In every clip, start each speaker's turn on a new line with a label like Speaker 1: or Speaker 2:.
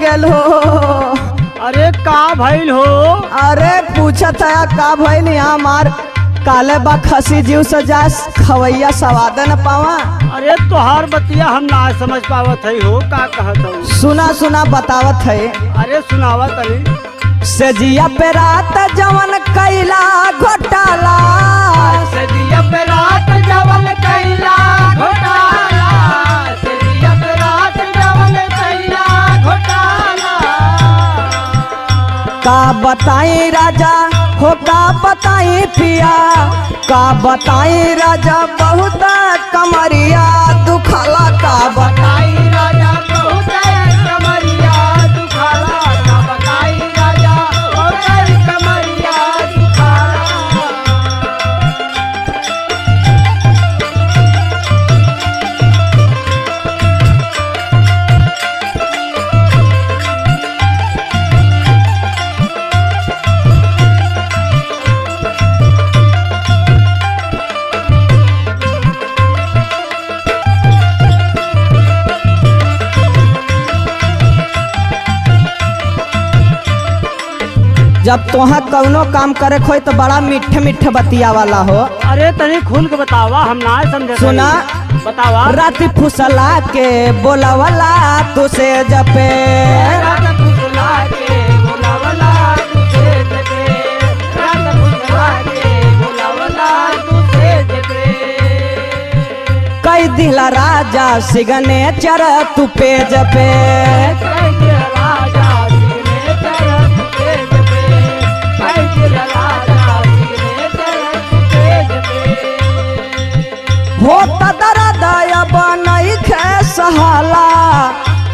Speaker 1: गेल हो।
Speaker 2: अरे का भइल हो?
Speaker 1: अरे पूछत है का भइल यहाँ मार काले बा खसी जीव से जा खवैया सवाद न पावा।
Speaker 2: अरे तोहार बतिया हम ना समझ पावत है हो, का कहत हो?
Speaker 1: सुना सुना बतावत है।
Speaker 2: अरे सुनावा तनी।
Speaker 1: सजिया पे रात जवन कैला घोटाला,
Speaker 2: सजिया पे रात जवन कैला घोटाला, सजिया पे रात जवन कैला घोटाला।
Speaker 1: का बताई राजा हो का बताई पिया, का बताई राजा बहुत कमरिया दुखला। का
Speaker 2: बताई राजा बहुत कमरिया दुखाला, का बताई राजा बहुत कमरिया दुखाला।
Speaker 1: जब तोहा कौनो काम करे खोई तो बड़ा मीठे मीठे बतिया वाला हो।
Speaker 2: अरे तनी खुल के बतावा, हम ना समझे।
Speaker 1: सुना
Speaker 2: बतावा।
Speaker 1: राती फुसला के बोलावला तुसे जपे,
Speaker 2: रात फुसला के बोलावला तुसे जपे, रात फुसला के बोलावला तुसे जपे।
Speaker 1: कई दिला राजा सिगने चर तू पे जपे,
Speaker 2: कई दिला राजा सिगने चर तू पे जपे, कई दिला राजा सिगने चर तू पे जपे।
Speaker 1: होता दरदया बनई खे सहाला,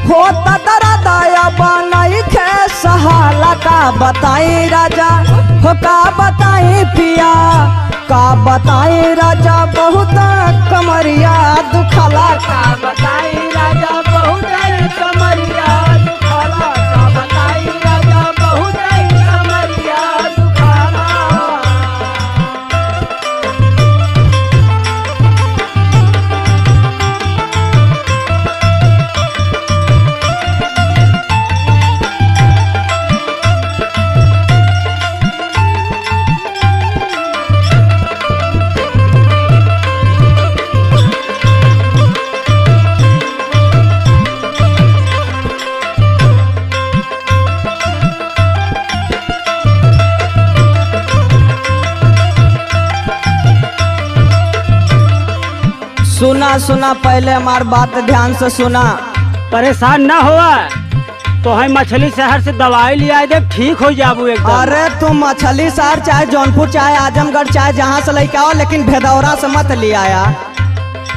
Speaker 1: होता दरदया बनई खे सहाला। का बताई राजा हो का बताई पिया, का बताई राजा बहुत कमरिया दुखला।
Speaker 2: का बताई राजा बहुत कमरिया दुखाला, का बताई राजा बहुत कमरिया दुखाला।
Speaker 1: सुना सुना पहले हमार बात ध्यान से सुना।
Speaker 2: परेशान ना हुआ तो है मछली शहर से दवाई ले आए दे, ठीक हो जाबू एकदम।
Speaker 1: अरे तुम मछली शहर चाहे जौनपुर चाहे आजमगढ़ चाहे जहाँ से लेके आओ, लेकिन भेदौरा से मत ले आया।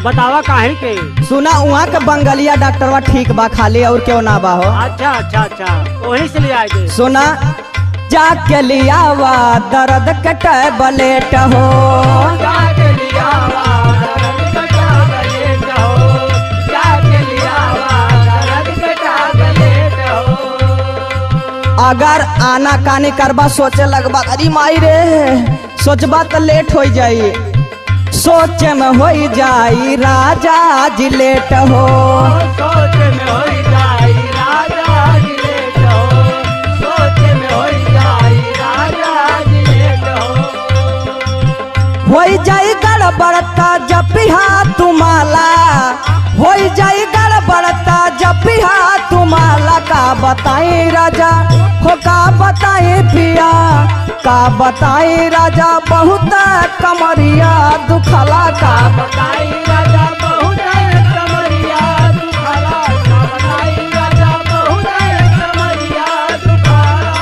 Speaker 2: बतावा काहे के?
Speaker 1: सुना वहाँ के बंगलिया डॉक्टरवा ठीक बा खाली, और क्यों ना बा हो।
Speaker 2: अच्छा अच्छा अच्छा, वहीं से ले आए दे।
Speaker 1: सुना जाके लियावा दर्द के टैबलेट हो,
Speaker 2: जाके लियावा दर्द का टैबलेट हो, जाके लियावा दर्द का टैबलेट हो।
Speaker 1: अगर आना कानी करबा सोचे लगबा अरे माई रे सोचबा तो लेट हो जाई, सोचे में हो जाई राजा जी लेट हो।
Speaker 2: सोच में हो जाई राजा जी लेट हो, सोच में हो जाई राजा जी लेट हो।
Speaker 1: हो गड़बड़ता जपिहा तुम्हारा, हो गड़बड़ता जपिहा तुम्हारा। का बताई राजा हो का बताई पिया, का बताई राजा बहुत कमरिया दुखला। का
Speaker 2: बताई राजा बहुत कमरिया दुखाला, का बताई राजा बहुत कमरिया दुखाला।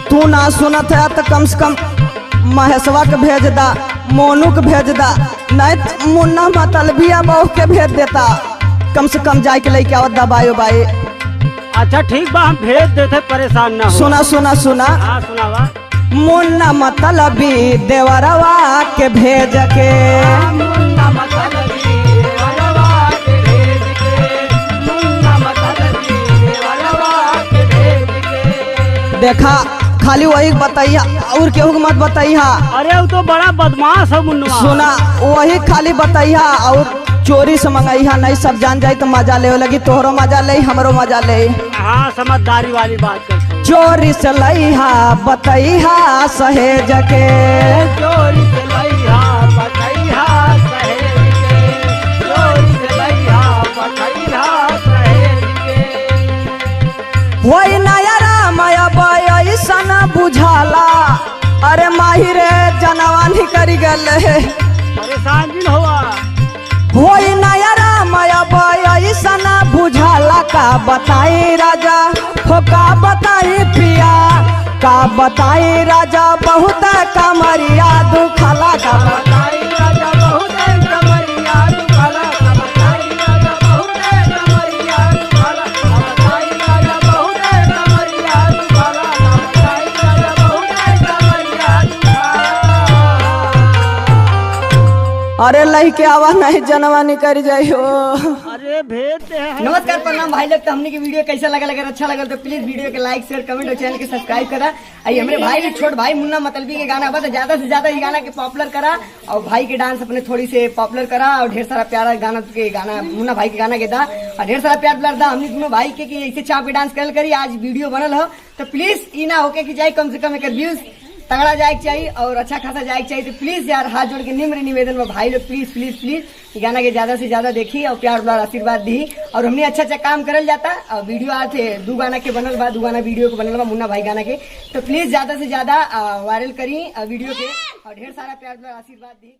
Speaker 1: तू ना सुनत है तो कम से कम महेशवा के भेज दा, मोनू के भेज दा, नहीं तो मुन्ना मतलबिया बहू के भेज देता, कम से कम जाए के लेके आवत दबाई उबाई।
Speaker 2: अच्छा ठीक बा, हम भेज देते, परेशान ना हो।
Speaker 1: सुना सुना सुना,
Speaker 2: हाँ सुनावा।
Speaker 1: मुन्ना मतलबी देवरवा के भेज के,
Speaker 2: मुन्ना मतलबी देवरवा के भेज के, मुन्ना मतलबी देवरवा के भेज के।
Speaker 1: देखा खाली वही बताइया और केहू के मत बताइया।
Speaker 2: अरे वो तो बड़ा बदमाश है मुन्ना।
Speaker 1: सुना वही खाली बताइया और चोरी से मंगाइया, नहीं सब जान जाए तो मजा ले लगी, तोहरो मजा ले हमरो मजा ले।
Speaker 2: हाँ समझदारी वाली बात करते हो।
Speaker 1: चोरी से लइहा बतैहा सहेज के,
Speaker 2: चोरी से लइहा बतैहा सहेज के, चोरी से लइहा बतैहा सहेज के।
Speaker 1: वही नया रामाया ऐसन बुझाला, अरे माही रे जनवानी करी गल,
Speaker 2: परेशान भी हुआ।
Speaker 1: वही नया रामाया ऐसन बुझाला, का बताई राजा हो का बताई पिया, का बताई राजा बहुत कमरिया दुखला, का
Speaker 2: बताई राजा बहुत कमरिया दुखला, बताई राजा बहुत कमरिया दुखला, बताई राजा बहुत कमरिया दुखला, बताई राजा बहुत कमरिया दुखला।
Speaker 1: अरे लही के आवा नहीं जनवानी कर जाई हो।
Speaker 2: अरे भेज दे हैं।
Speaker 3: नमस्कार प्रणाम भाई लोग, तो हमने की वीडियो कैसा लगा, अगर अच्छा लगा तो प्लीज वीडियो के लाइक शेयर कमेंट और चैनल के सब्सक्राइब करा। आई हमारे भाई के छोट भाई मुन्ना मतलबी के गाना बता ज्यादा से ज्यादा ये गाना के पॉपुलर करा, और भाई के डांस अपने थोड़ी से पॉपुलर करा, और ढेर सारा प्यारा गाना के गाना मुन्ना भाई के गाना के दा, और ढेर सारा प्यार दुलार दा हमने दोनों भाई के कि ऐसे चाप के डांस करल करी। आज वीडियो बनल हो तो प्लीज ई ना होके कि जाए कम से कम एक व्यूज तगड़ा जाए चाहिए और अच्छा खासा जाए चाहिए, तो प्लीज यार हाथ जोड़ के निम्र निवेदन में भाई लोग प्लीज प्लीज प्लीज ये गाना के ज्यादा से ज्यादा देखी और प्यार दुलार आशीर्वाद दी। और हमने अच्छा अच्छा काम करल जाता, और वीडियो आते 2 गाना के बनल बा, 2 गाना वीडियो के बनल बा मुन्ना भाई गाना के, तो प्लीज ज्यादा से ज्यादा वायरल करी वीडियो के और ढेर सारा प्यार दुलार आशीर्वाद दी।